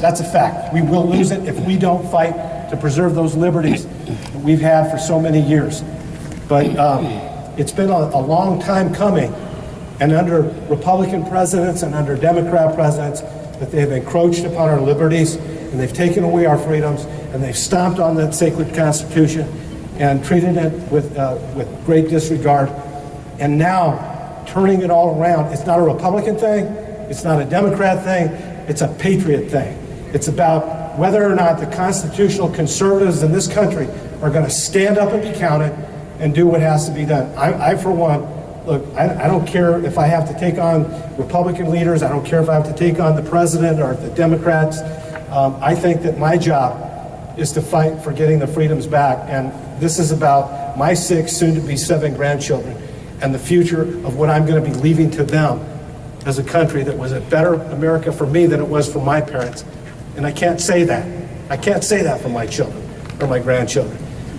That's a fact. We will lose it if we don't fight to preserve those liberties that we've had for so many years. But it's been a long time coming, and under Republican presidents and under Democrat presidents, that they have encroached upon our liberties, and they've taken away our freedoms, and they've stomped on that sacred Constitution and treated it with great disregard. And now, turning it all around, it's not a Republican thing, it's not a Democrat thing, it's a patriot thing. It's about whether or not the constitutional conservatives in this country are going to stand up and be counted and do what has to be done. I for one, look, I don't care if I have to take on Republican leaders, I don't care if I have to take on the president or the Democrats. I think that my job is to fight for getting the freedoms back, and this is about my 6, soon-to-be 7 grandchildren and the future of what I'm going to be leaving to them as a country that was a better America for me than it was for my parents. And I can't say that. I can't say that for my children or my grandchildren.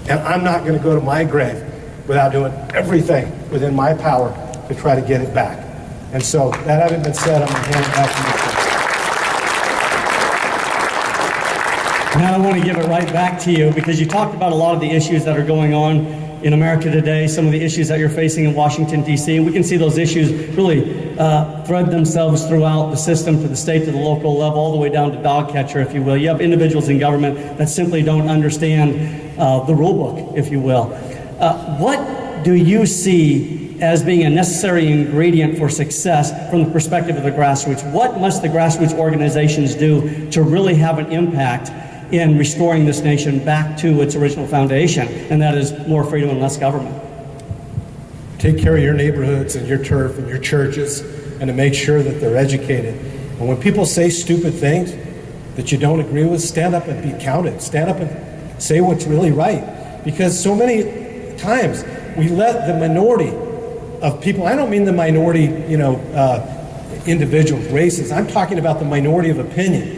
And I'm not going to go to my grave without doing everything within my power to try to get it back. And so, that having been said, I'm going to hand it back to you. Now I want to give it right back to you, because you talked about a lot of the issues that are going on in America today, some of the issues that you're facing in Washington, D.C., and we can see those issues really thread themselves throughout the system, to the state, to the local level, all the way down to dog catcher, if you will. You have individuals in government that simply don't understand the rule book, if you will. What do you see as being a necessary ingredient for success from the perspective of the grassroots? What must the grassroots organizations do to really have an impact in restoring this nation back to its original foundation, and that is more freedom and less government? Take care of your neighborhoods and your turf and your churches, and to make sure that they're educated. And when people say stupid things that you don't agree with, stand up and be counted. Stand up and say what's really right. Because so many times we let the minority of people, I don't mean the minority, individuals, races, I'm talking about the minority of opinion.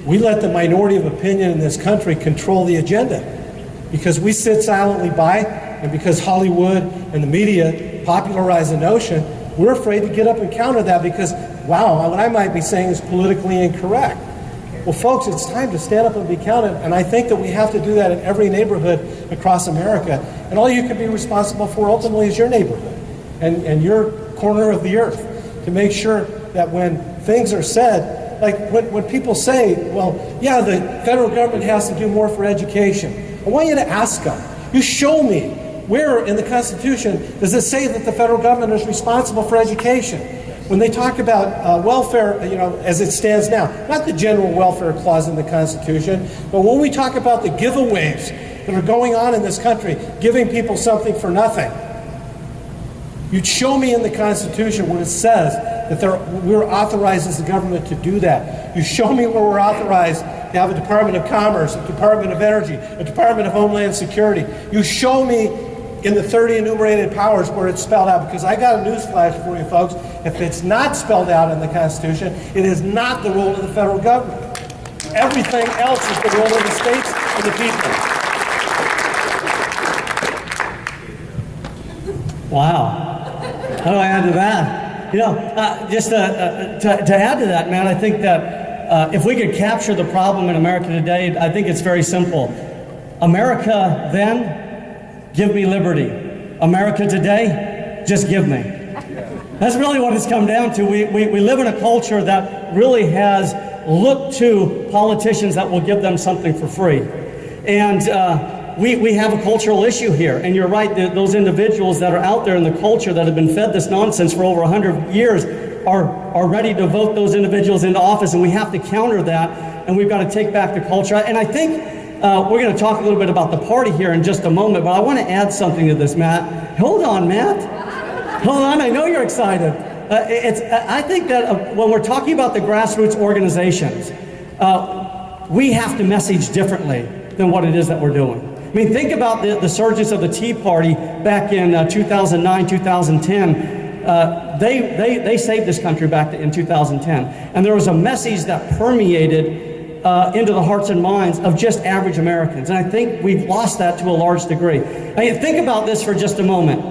We let the minority of opinion in this country control the agenda, because we sit silently by, and because Hollywood and the media popularize the notion, we're afraid to get up and counter that, because, wow, what I might be saying is politically incorrect. Well, folks, it's time to stand up and be counted, and I think that we have to do that in every neighborhood across America. And all you can be responsible for ultimately is your neighborhood and your corner of the earth, to make sure that when things are said, like when people say, well, yeah, the federal government has to do more for education, I want you to ask them, you show me where in the Constitution does it say that the federal government is responsible for education? When they talk about welfare, as it stands now, not the general welfare clause in the Constitution, but when we talk about the giveaways that are going on in this country, giving people something for nothing, you'd show me in the Constitution where it says that we're authorized as the government to do that. You show me where we're authorized to have a Department of Commerce, a Department of Energy, a Department of Homeland Security. You show me in the 30 enumerated powers where it's spelled out, because I got a newsflash for you folks. If it's not spelled out in the Constitution, it is not the role of the federal government. Everything else is the role of the states and the people. Wow. How do I add to that? Just to add to that, Matt, I think that if we could capture the problem in America today, I think it's very simple. America then, give me liberty. America today, just give me. That's really what it's come down to. We live in a culture that really has looked to politicians that will give them something for free. And we have a cultural issue here, and you're right, those individuals that are out there in the culture that have been fed this nonsense for over 100 years are ready to vote those individuals into office, and we have to counter that, and we've got to take back the culture. And I think we're going to talk a little bit about the party here in just a moment, but I want to add something to this, Matt. Hold on, Matt. Hold on, I know you're excited. I think that when we're talking about the grassroots organizations, we have to message differently than what it is that we're doing. I mean, think about the surges of the Tea Party back in 2009, 2010. They saved this country back in 2010. And there was a message that permeated into the hearts and minds of just average Americans. And I think we've lost that to a large degree. I mean, think about this for just a moment.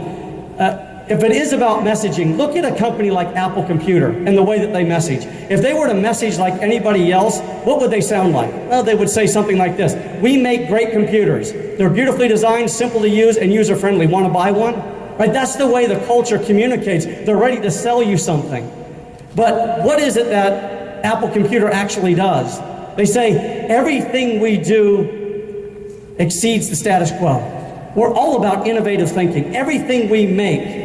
if it is about messaging, look at a company like Apple Computer and the way that they message. If they were to message like anybody else, what would they sound like? Well, they would say something like this: we make great computers. They're beautifully designed, simple to use, and user-friendly. Want to buy one? Right? That's the way the culture communicates. They're ready to sell you something. But what is it that Apple Computer actually does? They say everything we do exceeds the status quo. We're all about innovative thinking. Everything we make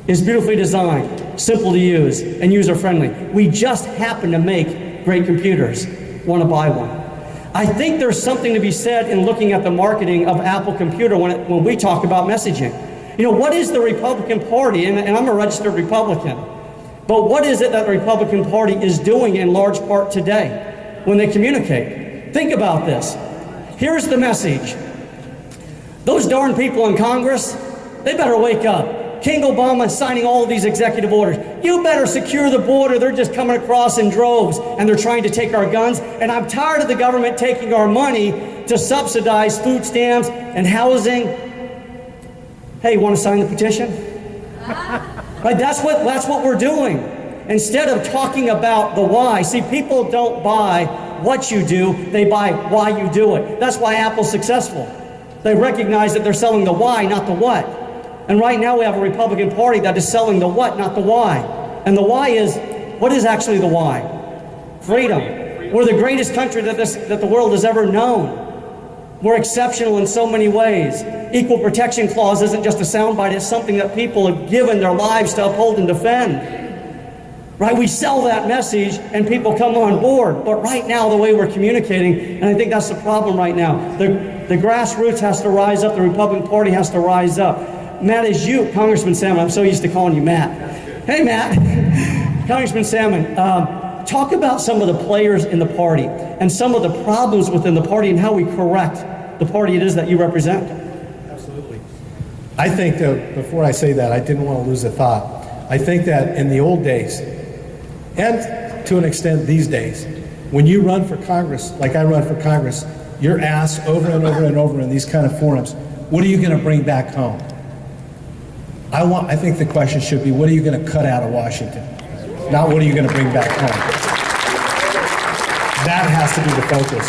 is beautifully designed, simple to use, and user-friendly. We just happen to make great computers. Want to buy one? I think there's something to be said in looking at the marketing of Apple Computer when we talk about messaging. You know, what is the Republican Party, and I'm a registered Republican, but what is it that the Republican Party is doing in large part today when they communicate? Think about this. Here's the message. Those darn people in Congress, they better wake up. King Obama is signing all of these executive orders. You better secure the border. They're just coming across in droves, and they're trying to take our guns. And I'm tired of the government taking our money to subsidize food stamps and housing. Hey, you want to sign the petition? Right, that's what we're doing. Instead of talking about the why. See, people don't buy what you do, they buy why you do it. That's why Apple's successful. They recognize that they're selling the why, not the what. And right now we have a Republican Party that is selling the what, not the why. And the why is, what is actually the why? Freedom. We're the greatest country that the world has ever known. We're exceptional in so many ways. Equal protection clause isn't just a soundbite, it's something that people have given their lives to uphold and defend. Right, we sell that message and people come on board. But right now, the way we're communicating, and I think that's the problem right now, the grassroots has to rise up, the Republican Party has to rise up. Matt, as you, Congressman Salmon, I'm so used to calling you Matt. Hey, Matt. Congressman Salmon, talk about some of the players in the party and some of the problems within the party and how we correct the party it is that you represent. Absolutely. I think, though, before I say that, I didn't want to lose a thought. I think that in the old days, and to an extent these days, when you run for Congress, like I run for Congress, you're asked over and over and over in these kind of forums, what are you going to bring back home? I think the question should be, what are you going to cut out of Washington? Not what are you going to bring back home? That has to be the focus.